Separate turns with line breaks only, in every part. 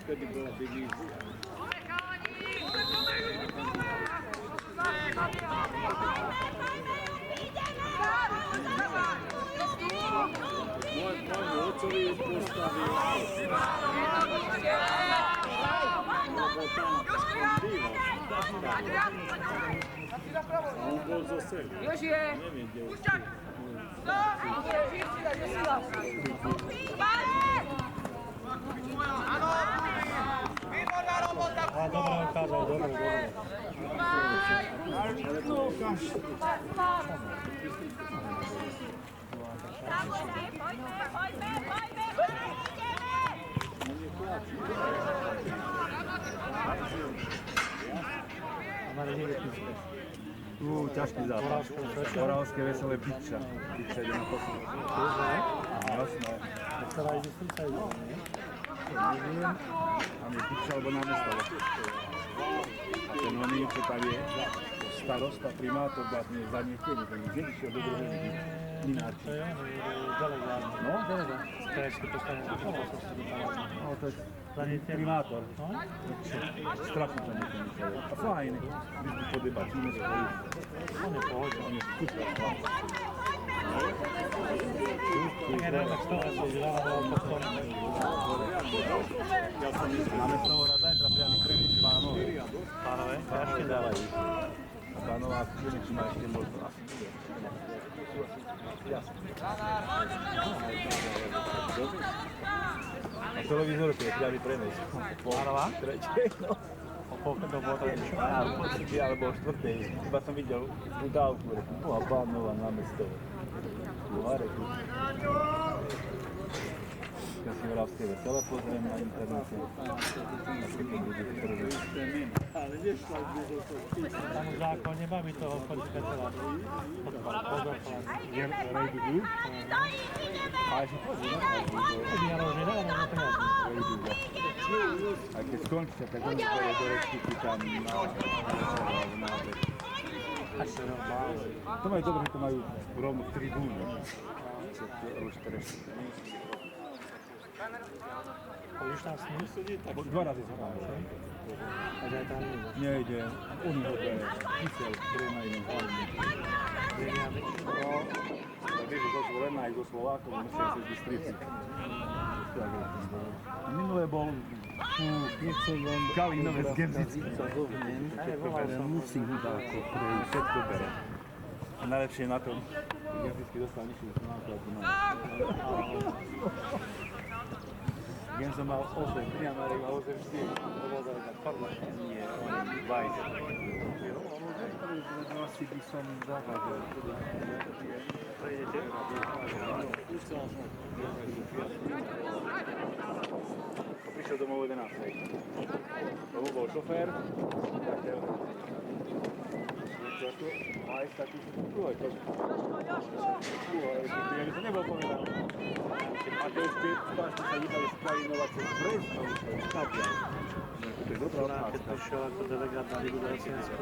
Vtedy bola divízia. Môjmu otcovi postavil lebo tam býval. A on bol zo Sely. Neviem, kde už je.
A dobre ukázal, dobre.
Ťažký zápas. Moravské veselé Piča. Piča ide na posun. Jasné.
Ktorá ide srdca ide, nie?
Neviem. Tam je Piča alebo námestové. A ten oný, čo tam je starosta, primátor, vlastne za nechtění, ten nevyšiel do druhého Mináči.
To je delegát.
No, delegát.
Krajský poslanec.
No, to je primátor. Strašne sa nechtění človek. A fajn, když by podebatíme spolu.
On je pohodě.
On je super chlap.
Neviem, tak z toho sa vzdelával potom.
Máme z toho rád zajtra priamy kremič Pánové.
Pánové, ešte dávajú.
Pánová kremič má ešte možno asi bude. Na televízoru je priamy prenos.
Pánová?
Tretej, no.
Koľko to bolo tak?
Alebo o 3. alebo o 4. Iba som videl udávku, a Pánova námestové. Luhare tu. Ja si Moravské veselé pozriem na internete.
Ale nešla už do toho.
Tam v zákone máme toho chodí veselá. Pozor,
Rejdu du? A ešte pozor,
ja rožne dávam na peniaze.
Rejdu du. A keď skončíte, tak on zberie do rečky tam na vek. To majú dobre, že to majú rovno v tribúne.
Chodíš tam s ním?
Dva razy sa tam.
A že aj tam nie.
Nejde, oni ho to je kysel, ktorý je na iným hlavním. No, vieš, že to zvolená aj zo Slovákov, musia sa z Bystrici. Minulé bol Kalínové z Gemzický. Musí hudáko, ktorý všetko bere. A najlepšie je na tom, Gemzický dostal nižšiu nákladu na Genzo mal 8, Priamarek mal 8 štýl. To bol zavedať parlament. Nie, on je 20. Asi by som zavádzal.
Prejdete?
Prišiel domov o 11. Tomu bol šofér. Aj taký, aj to. Ja by som nebol povedal. A to ešte strašne sa jíhali sklarinovať cez Brezno, to je štátia. To je dobrá otázka.
Keď prišiel ako delegát na Ligu Dracianskú.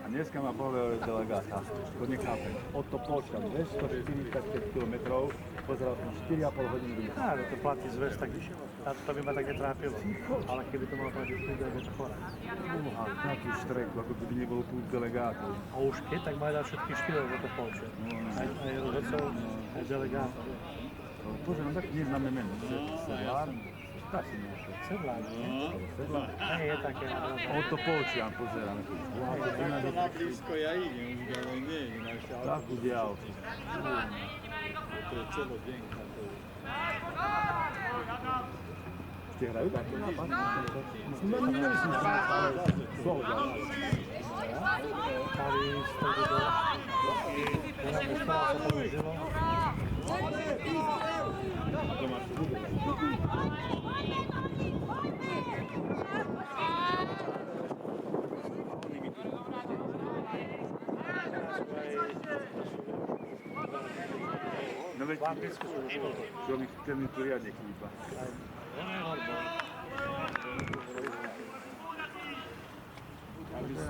A dneska ma povedal delegáta, to nechápem. Od to počkám, 245 km, pozeral som 4,5 hodiny do mesta.
Áno, to platí zväz, tak to by ma tak netrápilo. Ale keby to malo platiť vtedy, je to chorá.
A taký štrek, ako keby nebolo tu delegátov.
A už keď, tak majú dať všetkých 4 za to polče. Aj rozhodcov, aj delegátov.
Bože, no tak neznáme meno. Sedlár? Tak si nejaké.
Sedlár, nie?
Sedlár?
Nie je také.
Od to Polčian pozeráme.
Na blízko ja idem, už ďalej nie idem.
Takú diálku.
To je celodenka.
Ste hrajú taký nápad? No nie som sa ale slovo
Tady stojí do... Ja by stala sa použilo.
to máš tu bude. No veď, čo mi ten poriadne chýba.
Aby si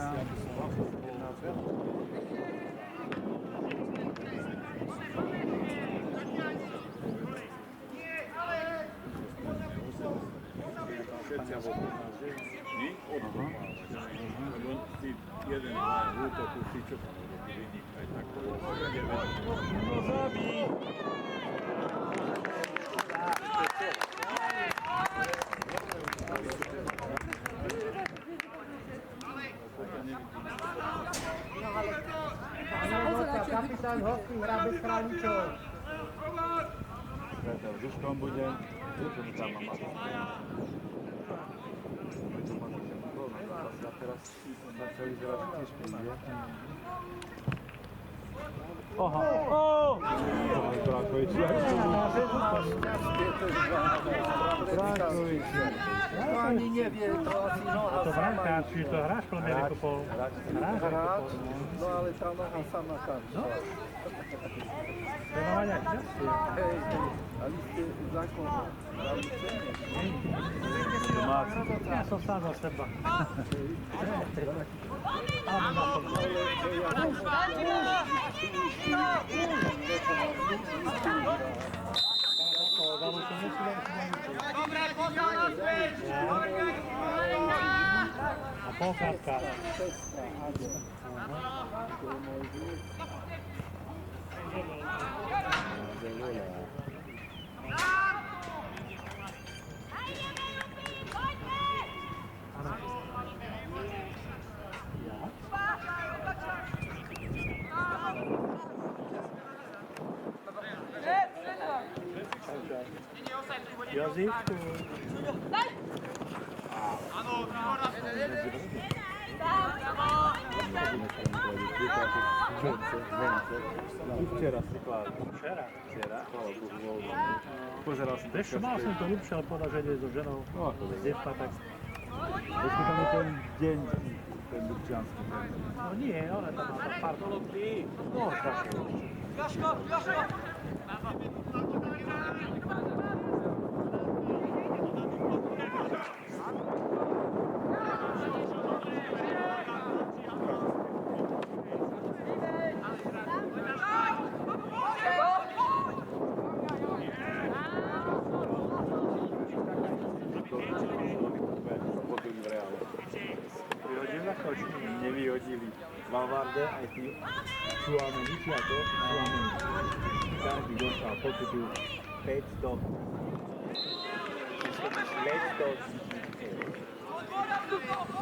ti jeden hraje v útoku, ty čo tam urobí, vidíš, aj tak to bolo. No zabij!
Kapitán hostí hrá bez chráničov.
Peter Duškom bude, čo mi tam mám a teraz začali zrať tiež príde. Aha! Brankovič,
No ani nevie, to asi noha
To
sama
brankáč, či to hráč plný vykopol.
hráč, no ale tá noha sama tam.
No. Treba mať aj šťastie.
Hej, a vy ste zákon dali cene.
Ja som sám za seba. Áno, na tom.
Dobre, pozor na späť!
A polkrátka. Jozif,
Včera si kládol.
včera.
Včera? Pozeral som
Vieš čo, mal som to ľubšie, ale povedal, že ide so ženou.
No ako
Z detstva, tak...
Ešte tam je ten deň, ten Dubčiansky.
No nie, ale tam má pár dolobí. No, strašne.
Joško, Joško!
Prihodil na to, či nie?
Nevyhodili. Valverde aj tí Čuameniči a to Čuameniči. Každý dostal pokutu 500. 500.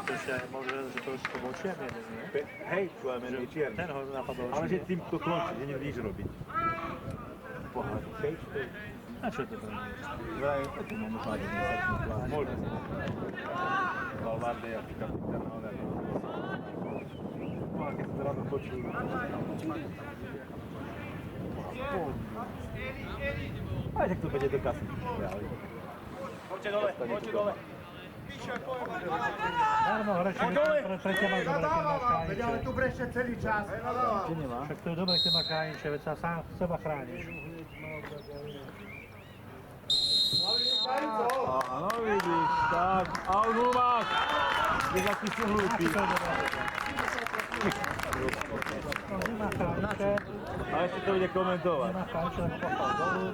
Ešte môže, že to už to bol čierny jeden, nie?
Hej, Čuameniči čierny.
Ten ho napadol.
Ale že tým to končí, že nevidíš robiť. Pohľad, 500.
A čo to tam je?
Vraj, to mám uchádiť mesačný plán. Môže. Valverde ako kapitán Honor. No a keď sa ráno počul. Aj tak to bude do kasy.
Poďte dole, poďte dole!
Áno, hreči, pre teba je dobre, keď máš chrániče.
Ale tu breše celý čas.
Čo nemá?
Však to je dobre, keď máš chrániče, veď sa sám seba chrániš.
Áno, vidíš, tak. A on humák. Je taký sú hlúpy.
To je dobré. No, nemá chrániče,
A ešte to bude komentovať.
nemá chrániče, len pochal dolu.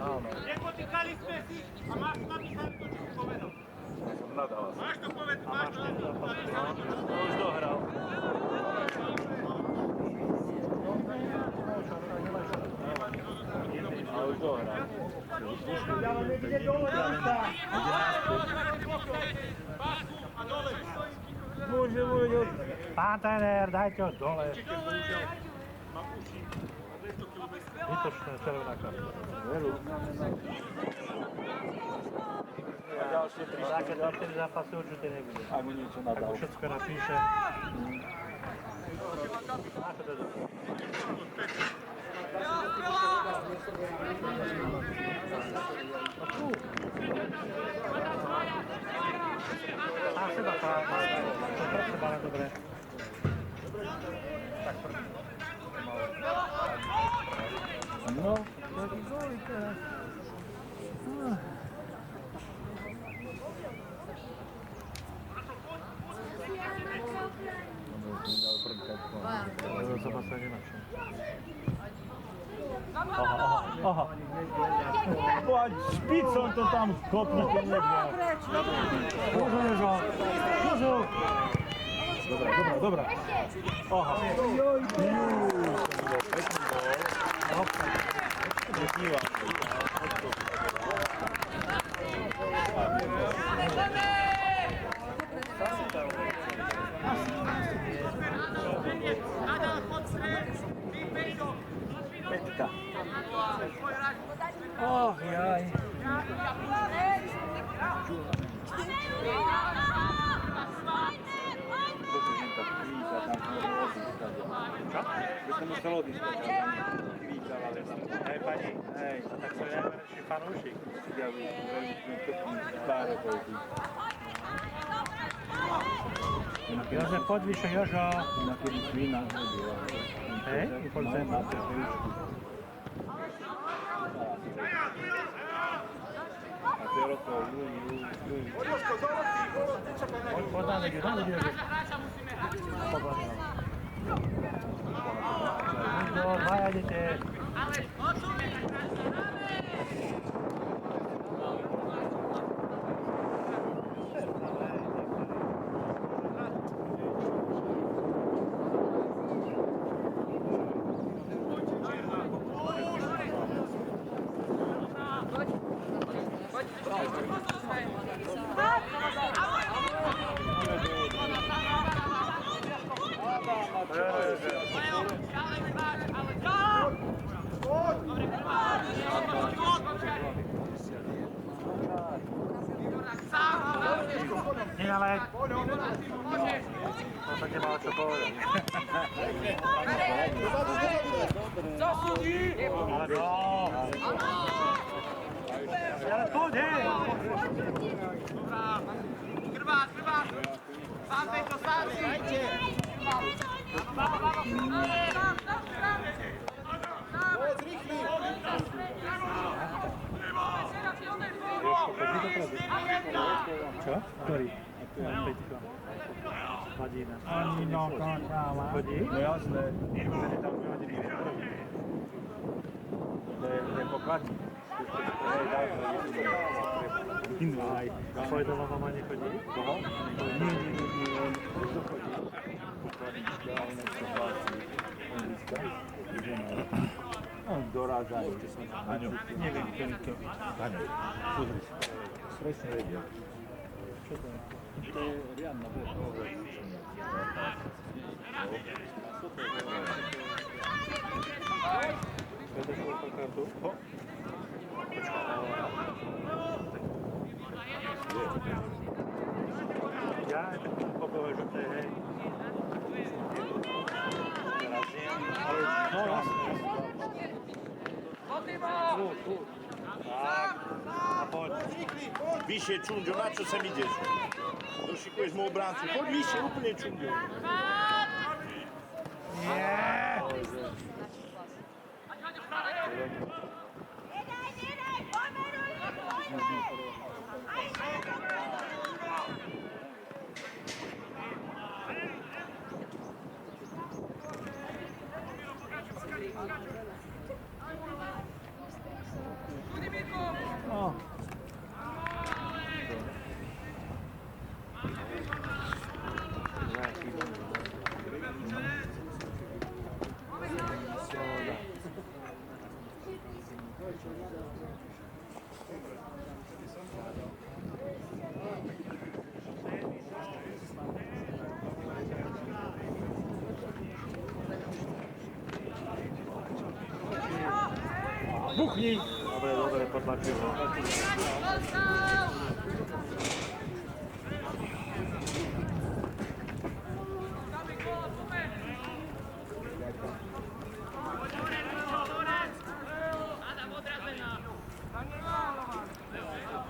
Nepotýkali sme si a máš napísané to, čo si povedal.
Nadal.
Máš to povedať, máš to napísané.
Už dohral. A už dohral.
Ale ide dole,
A dole!
Môže môj.
Pán tréner, dajte ho dole. Vytočné červená karta.
Veru. A ďalšie tri.
Také ďalšie zápasy určite nebude.
A mu niečo
Ako
nadal.
všetko napíše. Ako to je dobré. Má seba chrániť. To pre seba ale dobre.
No, taký gólik teraz.
Ale zoba sa nenačím.
Aha. Poď, špicom to tam kopni, keď nebia.
Môžu, Ježo! Môžu!
Dobra. Oha.
Nadal podstęp i wyjdą.
Petka. Och, jaj.
Questo lo dico, pani,
Tak sobie się fanusik. Józef, podwij się, Jożo.
una filippina,
I Polsena.
a te to lui.
Podamy go, damy go. No, maja dziecię. Nie, ale... To takie małe czokołady. Ale no! Ale tu nie!
Grba! Pan tej do stacji!
Co? Który? Peťko. Vladina. Ani no, káma. Chodí?
No jasné. To je pokladník.
Aj. Tvoje doma mama nechodí?
Koho? Nie, on chodí. Pokladnička, on nechce hlásiť. On blízka. On doráža. Aňo.
Neviem, kto.
Aňo. Pozri sa. Presne vedia.
Čo to je?
To je riadna vec.
Vedeš tú kartu?
Ho.
Ja poprvé, že to je hej. Ale no jasne. Tu. Tak. A poď.
Vyššie, Čunďo, na čo sem ideš? Došikuješ mu obráncu. Poď vyššie, úplne, Čunďo.
O.
Buchnij!
Dobre, podlačil ho.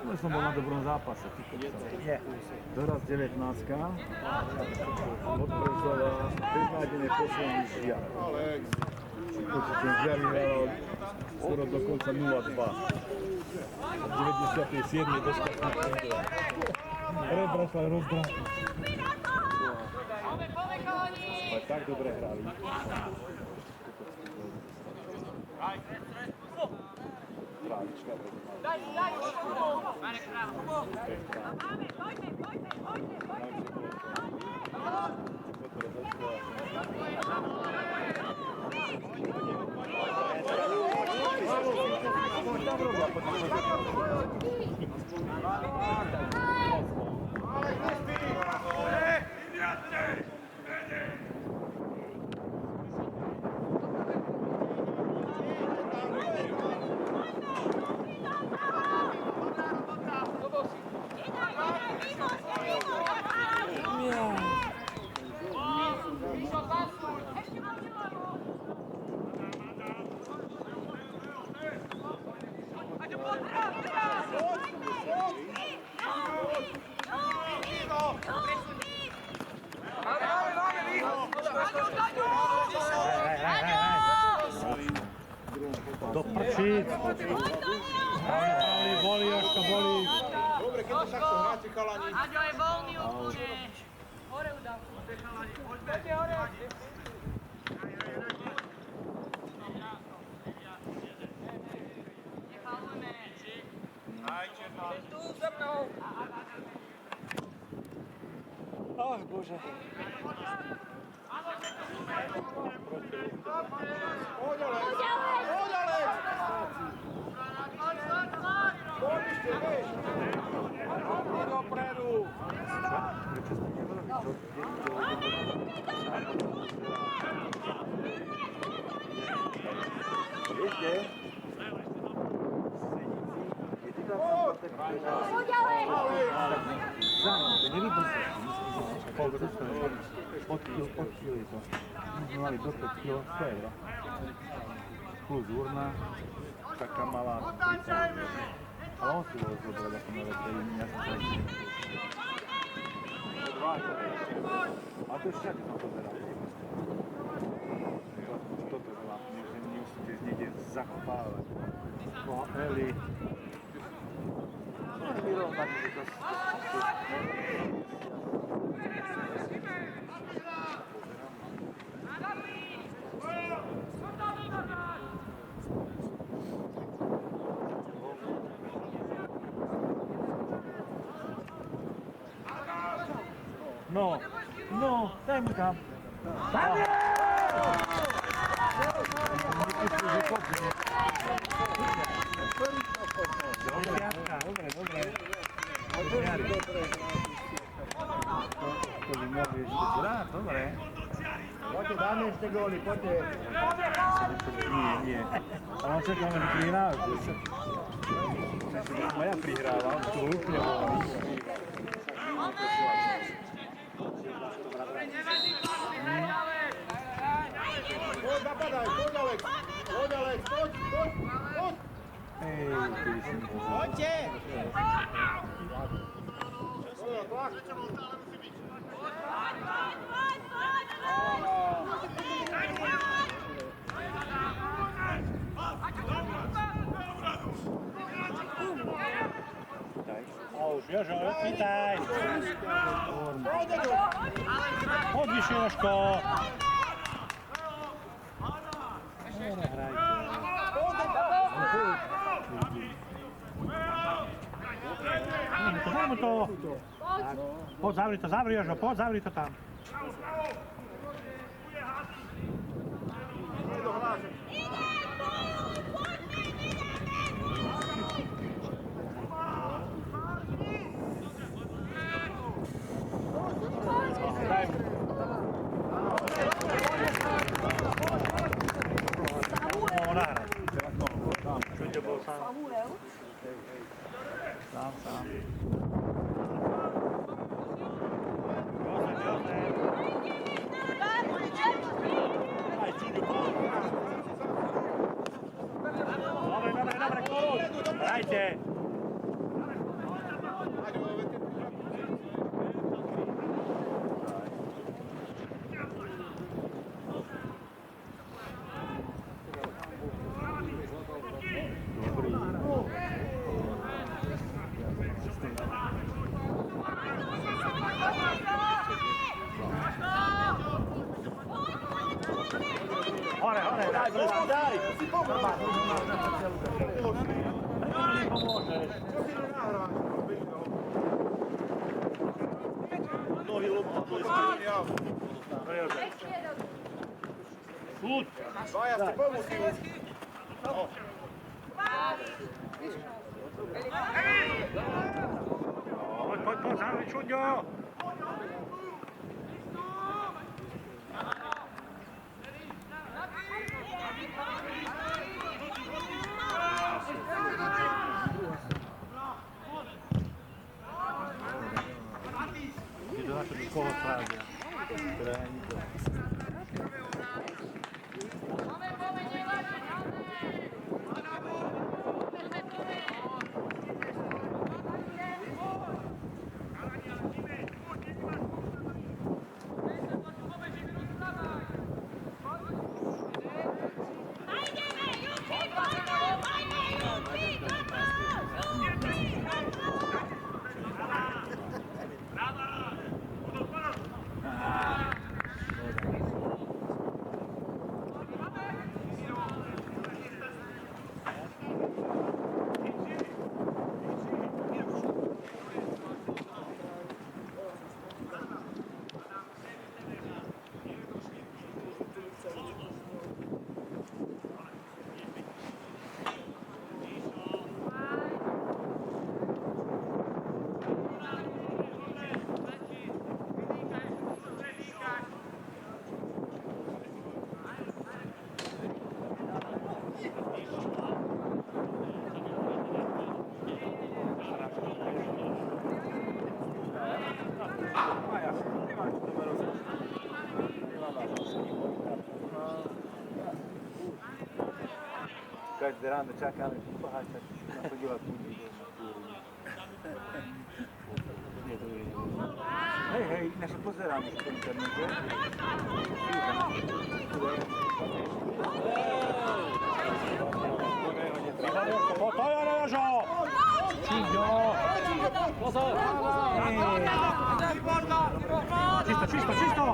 Ja som bol na dobrom zápase.
Je.
Doraz 19. Od Brezova beznádené posledný žiar. Ten žiar vyhral skoro do konca 0-2. Od 97. do 100. Rebra sa rozdrážil. Ale tak dobre hrali. Trávička.
Pojďte!
Do prčíc. Boli, Jožko, boli.
Dobre, keď to takto hráte, chalani.
Aďo je voľný úplne. Hore udám. Poďte hore. Nefalujme. Tu za mnou.
Ach, Bože.
Odkil je to. My sme mali do 5 kg 100 €. Plus urna, taká malá. Ale on si bol zobrať ako nové tej ja som sa a to ešte ako som pozeral. Toto je veľa, že nemusíte niekde zakopávať. No a Eli. No a vyrovnať, že to No, no, daj mi tam. Daniel! Dobre, dobre. To by mohli ešte zrať, dobre. Poďte, dáme ešte góly, poďte. Nie. A on čakal, že prihrál. Ja prihrávam, to bol úplne voľný.
Poď, napadaj, poď, Alex. Poď, Alex, poď.
Ej, ty si mi to
Poďte. Dobre, tlak.
Jožo, chytaj. Poď vyššie, Jožko. Dobre, hrajte. Dajme to. Poď, zavri Jožo, poď, zavri to tam.
Sám.
Dobre, Korus. Hrajte. Hore, daj! Nie pomôžeš.
Nohy loptu blesky.
Šut!
Vaja, ste pomôžili.
Pojď, zároveň, Čuňo!
Je to naše koho trágia. Teda není to.
Každé ráno čakáme, poháčať na podívať ľudí. Hej, ináč sa pozeráme v internete.
To je Rožo!
Čuňo! Pozor! Čisto!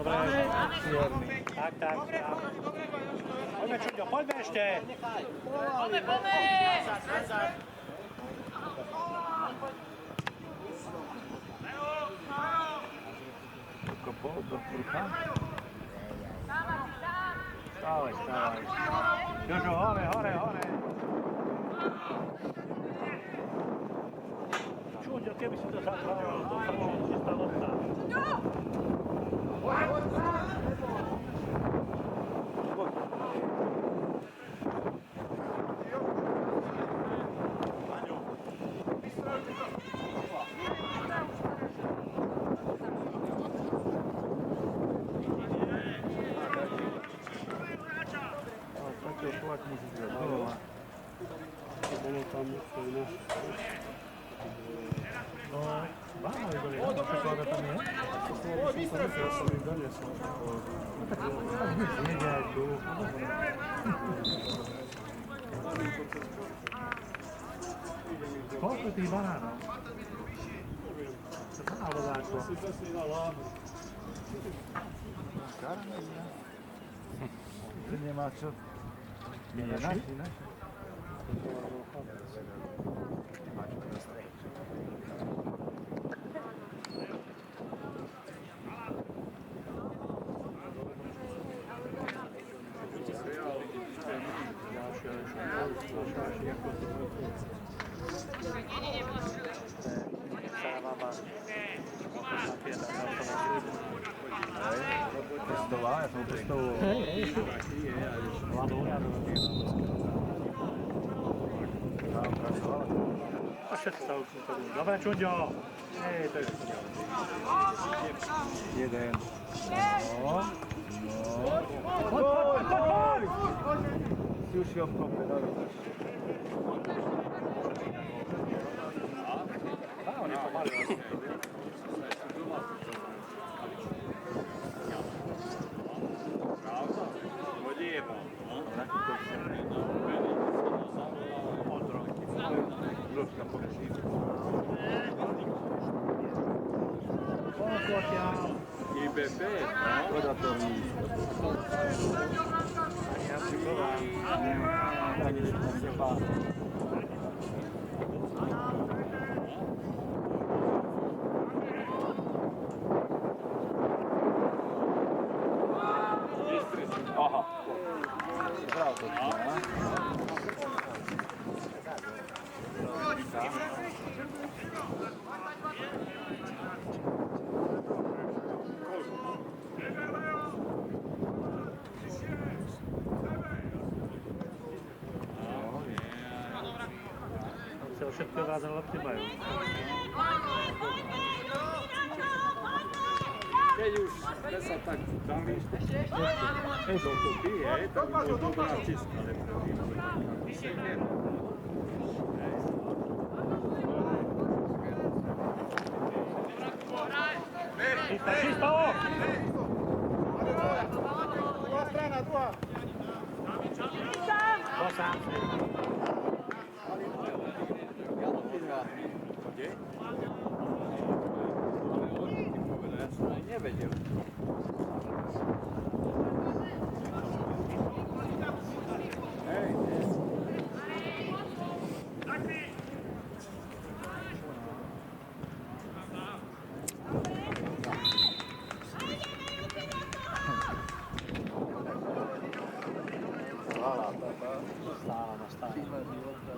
Dobre, tak. Poďme, Čuňo, poďme ešte!
Poďme!
Kopol do brucha.
Stávaj. Jožo, hore! Čuňo, keby si to zaklal, to sa bolo čistá lopta.
Tlak musí zgrať dole.
Bolo tam čo iné. No, váhali boli, čokoláda tam je? Ja som im doniesol. Jedia aj tu. Koľko tých banánov? To málo dáko.
Karamel, to nemá čo. Nie, naši. Testoval, ja som testoval.
A všetko sa už to dobre, Čuňo! Hej, to je super.
Jeden.
Poď!
Si už si obkopne, dobro.
On je pomalý.
Troška pomešíte. IBP, predatorný. Ja si povám. Tak je to se pán. Aha. Zdravo to,
všetky odrázané lepky majú.
Keď už sa tak dali, to tu pije, tak by bol dobrá čistka,
Čisto!
Druhá strana, druhá.
Sám si.
Nevedel.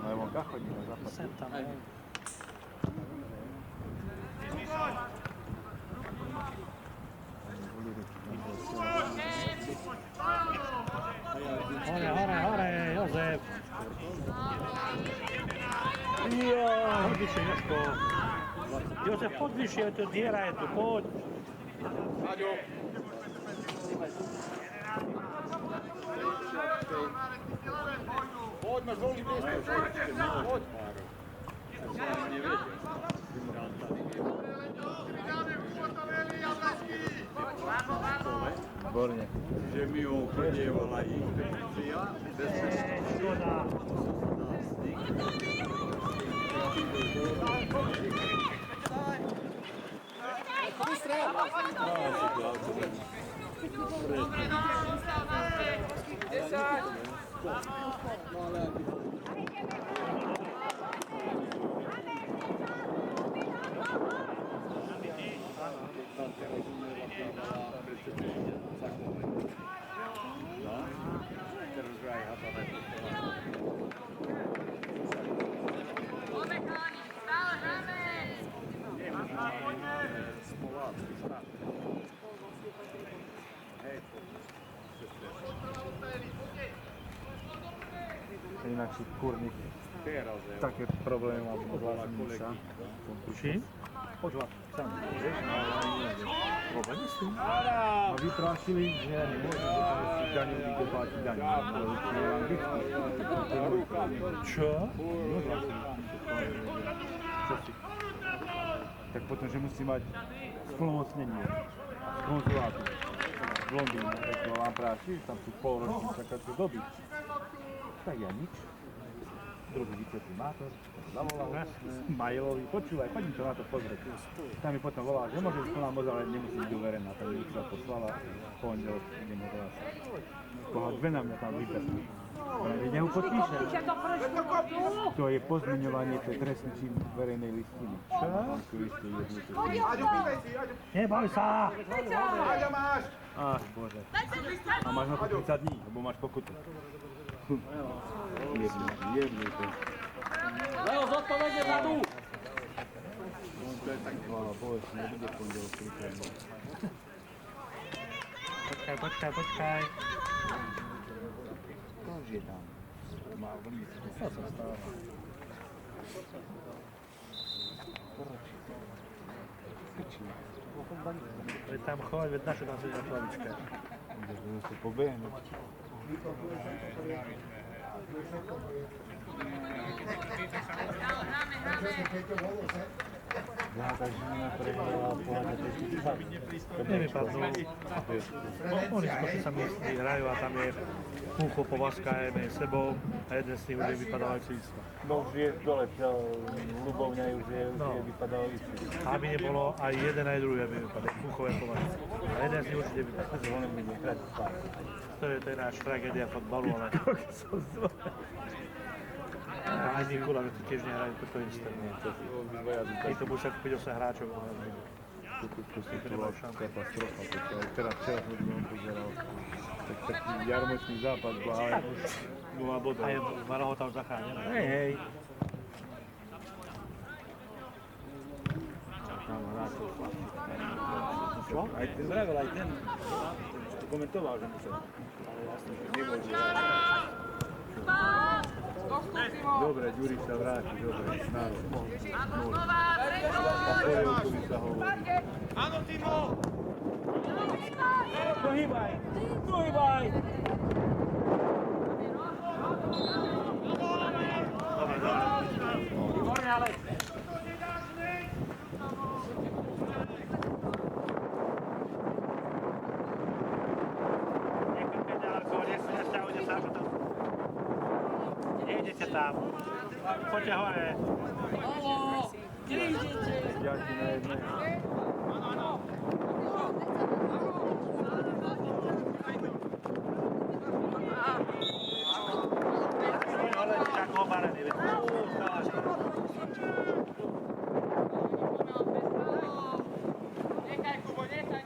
No vonka chodí na západ.
Sem tam, hej. Hore, Jozef! Poď vyššie, Jožko. Jozef, poď vyššie, to diera je tu, poď.
Poď, máš voľný priestor. Poď.
Výborne.
Že mi ho prodievala inšpekcia.
Škoda.
Inakší kurník také problémy má vlastníca.
Čím?
Poď sám, vieš?
Vôbec myslím.
A vyprášili, že nemôžu si daňu vyjde platiť daňu. Ale určite je anglicky.
Čo?
No vlastne. Čo si? Tak potom, že musí mať splnomocnenie z konzulátu v Londýne. Tak to vám práši, tam sú polročné čakacie doby. Tak ja nič. Druhý viceprimátor, zavolal Majlovi, počúvaj, poďme sa na to pozrieť. Tam mi potom volal, že môže to nám ale nemusí byť uverená, tak ju sa poslala, pondelok idem ho teraz. Dve na mňa tam vypesli. Nech ho podpíše. To je pozmeňovanie pre trestný čin verejnej listiny. Čo?
Neboj sa!
Aďa máš!
Ach, Bože. A máš na to 30 dní, lebo máš pokutu. Jedný to.
Leo, zodpovedne zadu!
Chvála Bože, nebude pondelok príkladný.
Počkaj.
Kož je tam? Má veľmi čo sa stáva.
Veď tam choď, veď naše tam sedí na klavičke.
Môžeme sa pobehnúť. Vláda žena prehrala pohľadne tej
Nevypadnú. Oni skôr sa miestni hrajú a tam je Púcho povaskajeme sebou a jeden z nich už je vypadávajúci isto.
No už je dole, Ľubovňa už je vypadávajúci.
Aby nebolo aj jeden, aj druhý, aby vypadal. Púchové považky. A jeden z nich určite vypadá. To je náš tragédia fotbalu, ale... Aj Nikula, že to tiež nehrajú toto isté. Keď to budú sa kúpiť 8 hráčov,
katastrofa. Včera som pozeral taký jarmočný zápas, ale bola bodov.
A je Varoho tam zachránené.
Hej. Čo? Aj ten vravel, aj ten komentoval, že musel. Ale jasne, že nebol. dobre, Ďuriš sa vráti, dobre, národ.
Znova,
Polievkovi sa hovorí.
Áno, Timo!
Pohybaj! Pohybaj! Výborne, Alek! Nekúpte ďaleko, nesťahujte sa, ako tam. Nejdete tam. Poďte hore.
Ďakujem na jednej.
Hore, ako obarený.
nechaj, Kubo, nechaj.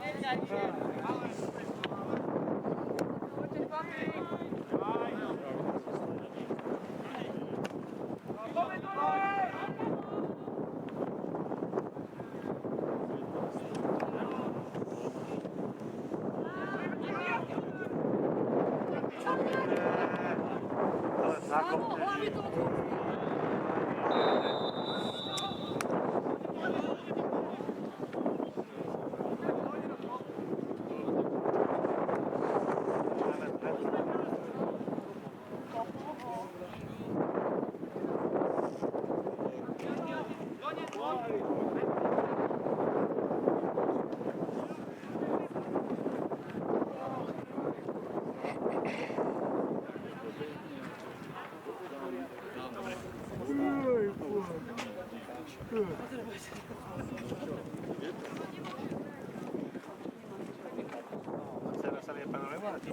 Poďte, Patrik.
Ale zákon. Teraz sa vie pán Leváti.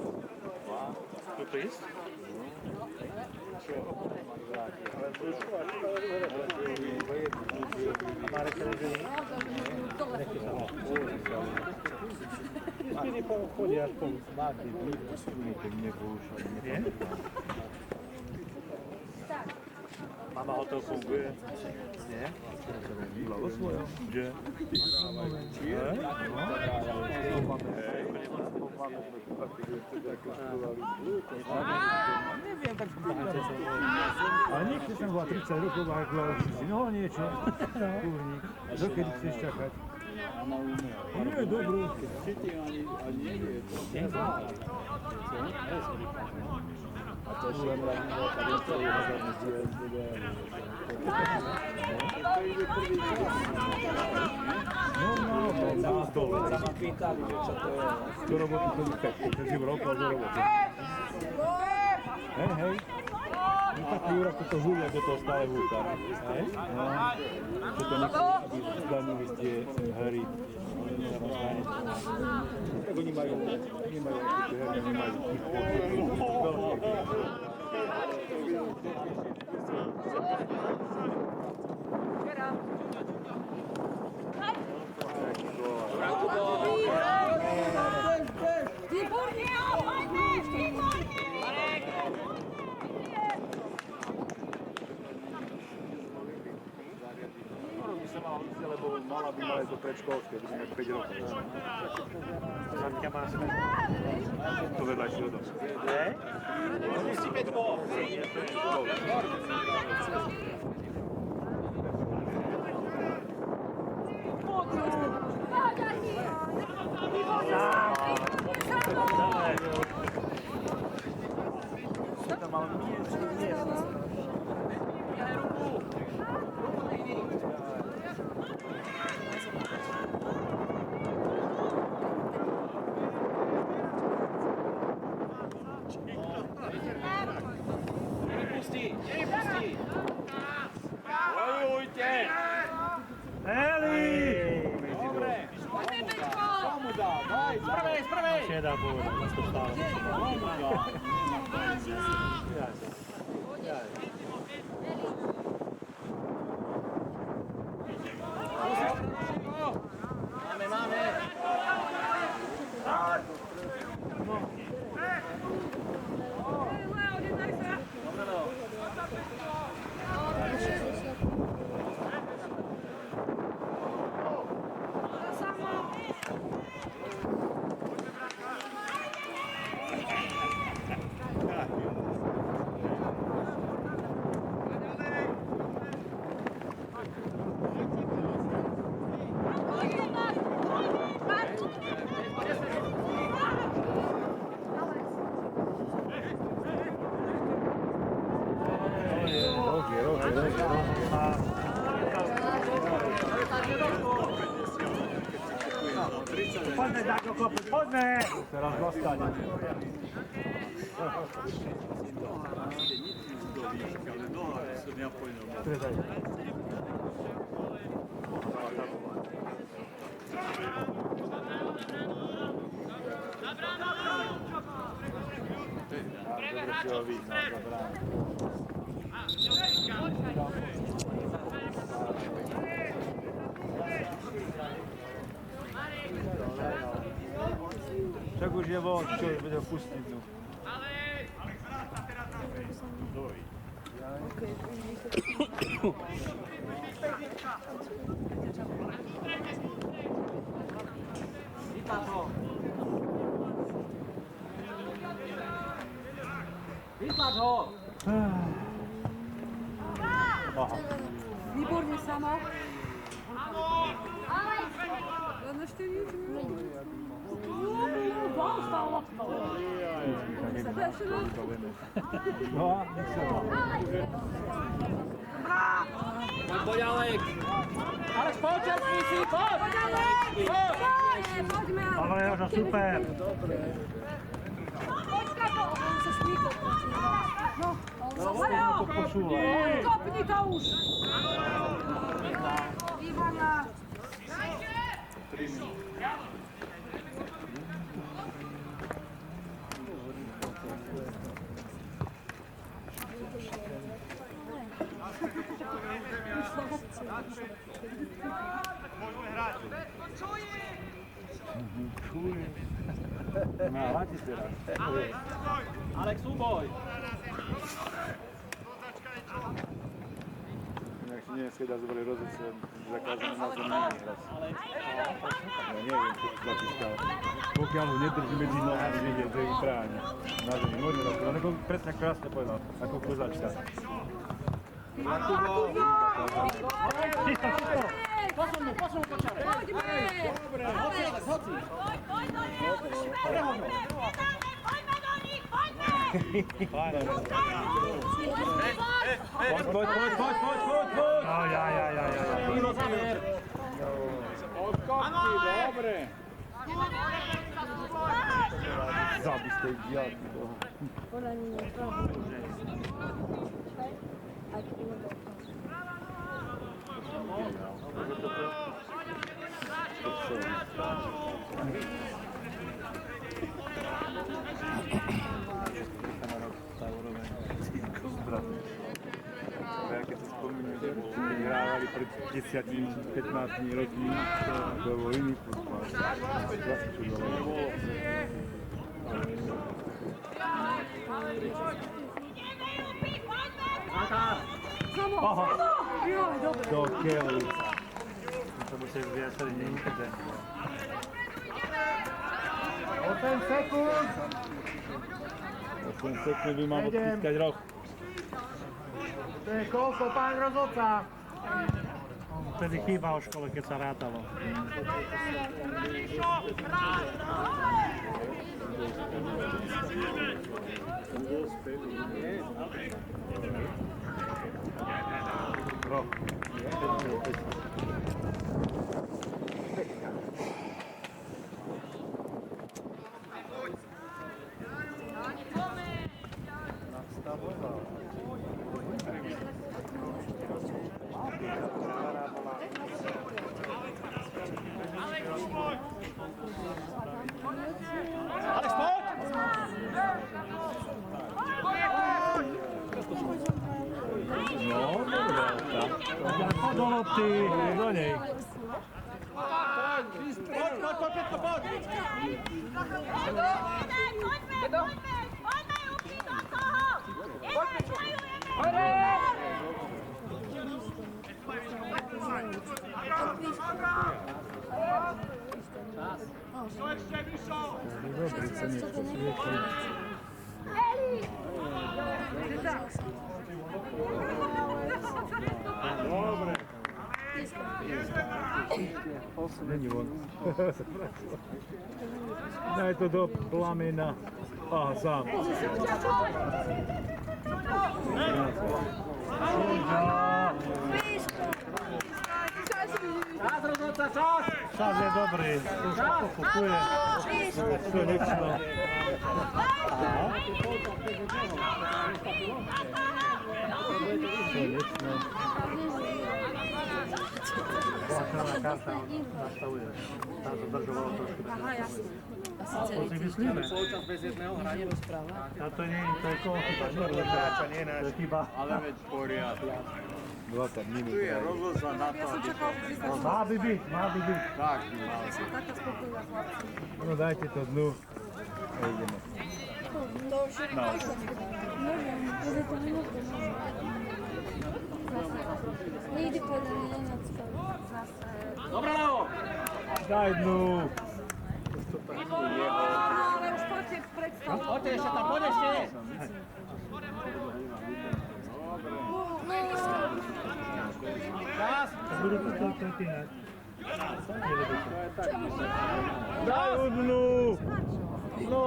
Toto je? Marek Režení.
Spíri po obchode aspoň máte blízko, súnite mne búša.
Nie?
Mama hotel funguje.
Nie?
Hlavo svoje? Kde?
Neviem, tak ale niekde som bola 30 rokov a hľadal si no niečo. Kúrnik. Dokedy chceš čakať? Nie, dobrú.
A to už len radilo, a to je hazardný zdieľ, bude...
No, dole. Do roboty chodí pekne, keď si v roku a do roboty. Hej. No tak Jura toto húľa do toho stále húka. Hej? No, toto nechce, aby zdanili tie hry. Tak oni majú také hry, oni majú
Výborně, Alek, výborně!
by sa mala ísť, lebo mala by mať do predškolské, bude mať 5 rokov.
Matka má sme.
To vedľajší od nás.
Ne? Musíme dvoch. Tam ale nie.
Siedá pôvodne, na to stále. Poďme, Dago, kopy, poďme! Teraz dostane. Stredaj. Však už je von, čo už bude pustiť. No.
Vypad ho!
Výborně sama. Len ešte nič. Vám stála.
No a nech sa dá.
Poď, Alek! Alek, poď, čerství si, poď!
Poďme.
Ale Jožo, super.
On sa šmíkol. No,
To posúva.
kopni to už. Ivana.
Máte teraz.
Alek, súboj!
Jak się nie scheda z wolej rozum, zakazano na to nie raz. Ja nie wiem, co to zapiskał. Pokiaľ ho nedrží medzi nohami, nie to je správne. Na zemi, môžeme raz, ale presne krásne povedal, ako kozačka.
Posun mu kočare!
Poďme.
Hoci, hoci!
Poď. No, ja.
Mimo záver!
Odkopky, dobre.
Zabij z tej diaky.
Ja keď si spomínam, že keď hrávali pred 10-15 rokmi, to bol iný futbal. Zase čudové.
Aha,
Joj, dobre.
do keľu. To musíš viacej niekde. 8 sekúnd.
8 sekúnd by mal odpískať roh.
To je koľko, pán rozhodca? Vtedy chýba o škole, keď sa rátalo. Roh.
Alek, poď!
No, dobrá. Poď do lopty, do nej.
Poď, Petko, poď!
Dobre, co nie chce Dobre. Není on. Daj to do plamena. Aha, sám.
Čas je dobrý, už to kupuje. Selečno. Selečno. Záchranná karta nastavuje. Tam zadržovalo trošku.
Aha, jasne.
To si myslíme. A to nie, to je koho chyba. To je chyba.
Ale veď poriadok.
20 minút.
Tu je rozhodca na to,
Ja som
aby
čakala, že sa
Má by byť, má by byť.
tak by mal.
taká spokojná chlapci.
No dajte to dnu.
A ideme.
To už je
Nejde podľa mňa na to.
Dobre, Leo!
Daj dnu.
No, ale už poďte predstav.
Poďte ešte tam, poď ešte! Čas!
Budú to pretinať. Daj dnu. No.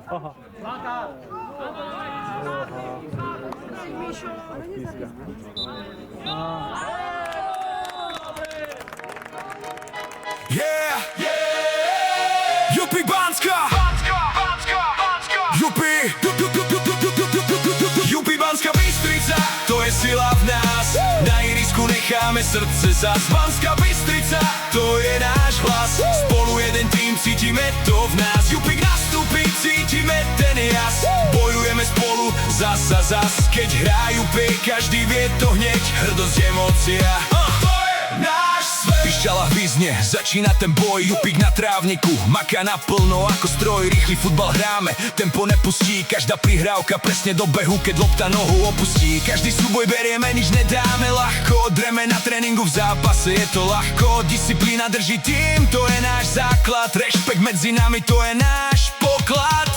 Aha.
Blanka!
Mišo, ale nezapisný.
Yeah, yeah, Jupi Banska, Jupi, Jupi Banská Bystrica, to je sila v nás. Na ihrisku necháme srdce zas. Banská Bystrica, to je náš hlas. Spolu jeden tým, cítime to v nás. Jupik nastúpi, cítime ten jas. Bojujeme spolu zas. Keď hrá Jupi, každý vie to hneď. Hrdosť, emócia, to je náš svet. Pišťala hvizne, začína ten boj. Jupik na trávniku, maká naplno ako stroj. Rýchly futbal hráme, tempo nepustí. Každá prihrávka presne do behu, keď lopta nohu opustí. Každý súboj berieme, nič nedáme ľahko. Dreme na tréningu, v zápase je to ľahko. Disciplína drží tým, to je náš základ. Rešpekt medzi nami, to je náš poklad.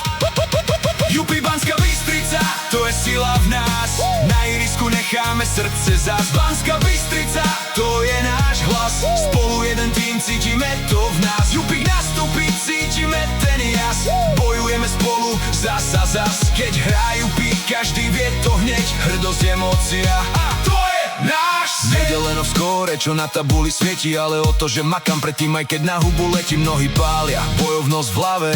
Jupi Banská Bystrica, to je sila v nás. Na ihrisku necháme srdce zas. Banská Bystrica, to je náš hlas. Spolu jeden tým, cítime to v nás. Jupik nastúpi, cítime ten jas. Bojujeme spolu zas. Keď hrá Jupik, každý vie to hneď. Hrdosť, emócia, a to je náš svet. Nejde len o skóre, čo na tabuli svieti, ale o to, že makám predtým, aj keď na hubu letím. Nohy pália, bojovnosť v hlave,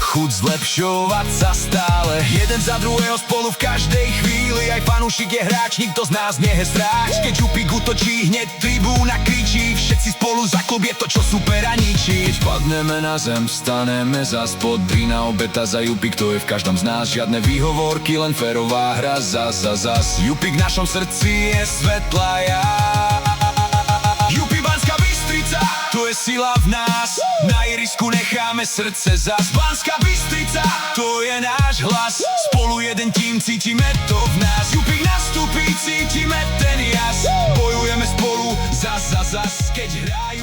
chuť zlepšovať sa stále. Jeden za druhého spolu v každej chvíli. Aj fanúšik je hráč, nikto z nás nie je stráč. Keď Jupik útočí, hneď tribúna kričí. Všetci spolu za klub, je to, čo supera ničí. Keď padneme na zem, staneme zas. Podrina obeta za Jupik, to je v každom z nás. Žiadne výhovorky, len férová hra zas. Jupik v našom srdci je svetlá jas. Jupi Banská Bystrica, to je sila v nás. Na ihrisku necháme srdce zas. Banská Bystrica, to je náš hlas. Spolu jeden tým, cítime to v nás. Jupik nastúpi, cítime ten jas. Bojujeme spolu zas. Keď hrá